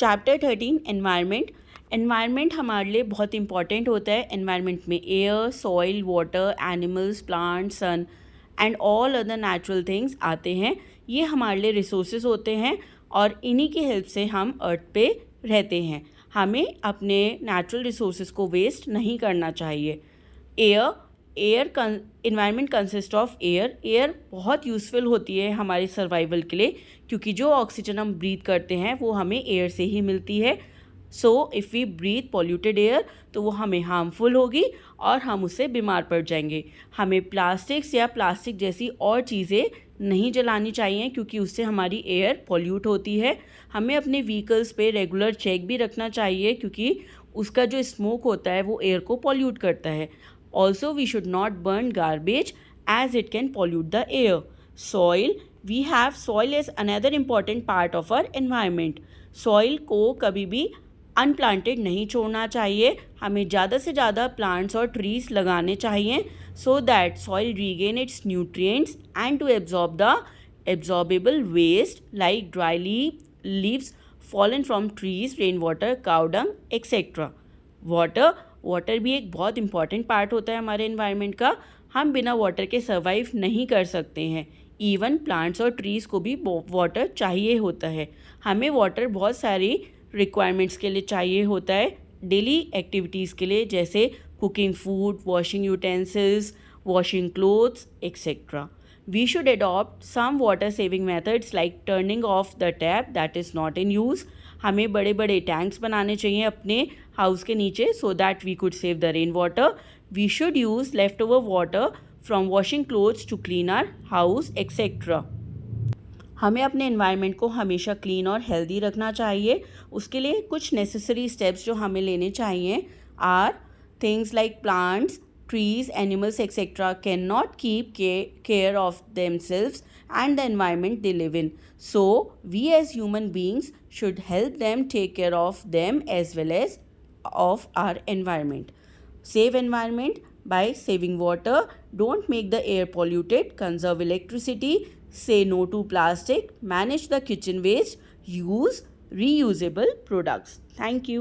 Chapter 13 environment. Environment हमारे लिए बहुत इंपॉर्टेंट होता है। एनवायरनमेंट में air, soil, water, animals, plant, sun and all other natural things आते हैं। ये हमारे लिए रिसोर्सेज होते हैं और इन्हीं की हेल्प से हम अर्थ पे रहते हैं। हमें अपने नेचुरल रिसोर्सेज को वेस्ट नहीं करना चाहिए। Air environment consist of air बहुत यूज़फुल होती है हमारे सर्वाइवल के लिए, क्योंकि जो ऑक्सीजन हम ब्रीथ करते हैं वो हमें एयर से ही मिलती है। So if we breathe polluted air तो वो हमें हार्मफुल होगी और हम उससे बीमार पड़ जाएंगे। हमें प्लास्टिक्स या प्लास्टिक जैसी और चीज़ें नहीं जलानी चाहिए, क्योंकि उससे हमारी एयर पॉल्यूट होती है। हमें अपने व्हीकल्स पे रेगुलर चेक भी रखना चाहिए, क्योंकि उसका जो स्मोक होता है वो एयर को पॉल्यूट करता है। Also, we should not burn garbage as it can pollute the air. Soil, soil is another important part of our environment. Soil को कभी भी अनप्लांटेड नहीं छोड़ना चाहिए। हमें ज़्यादा से ज़्यादा प्लांट्स और ट्रीज लगाने चाहिए, so that soil regain its nutrients and to absorb the absorbable waste like dry leaves fallen from trees, rainwater, cow dung, etc. Water भी एक बहुत इंपॉर्टेंट पार्ट होता है हमारे एनवायरनमेंट का। हम बिना वाटर के सर्वाइव नहीं कर सकते हैं। इवन प्लांट्स और ट्रीज़ को भी वाटर चाहिए होता है। हमें वाटर बहुत सारी रिक्वायरमेंट्स के लिए चाहिए होता है, डेली एक्टिविटीज़ के लिए, जैसे cooking food, washing utensils, washing clothes etcetera. We should adopt some water saving methods like turning off the tap that is not in use. हमें बड़े बड़े टैंक्स बनाने चाहिए अपने हाउस के नीचे, so that we could save the rain water. We should use leftover water from washing clothes to clean our house etc. हमें अपने एनवायरनमेंट को हमेशा क्लीन और हेल्दी रखना चाहिए। उसके लिए कुछ नेसेसरी स्टेप्स जो हमें लेने चाहिए are things like plants, trees, animals, etc. cannot keep care of themselves and the environment they live in. So, we as human beings should help them take care of them as well as of our environment. Save environment by saving water. Don't make the air polluted. Conserve electricity. Say no to plastic. Manage the kitchen waste. Use reusable products. Thank you.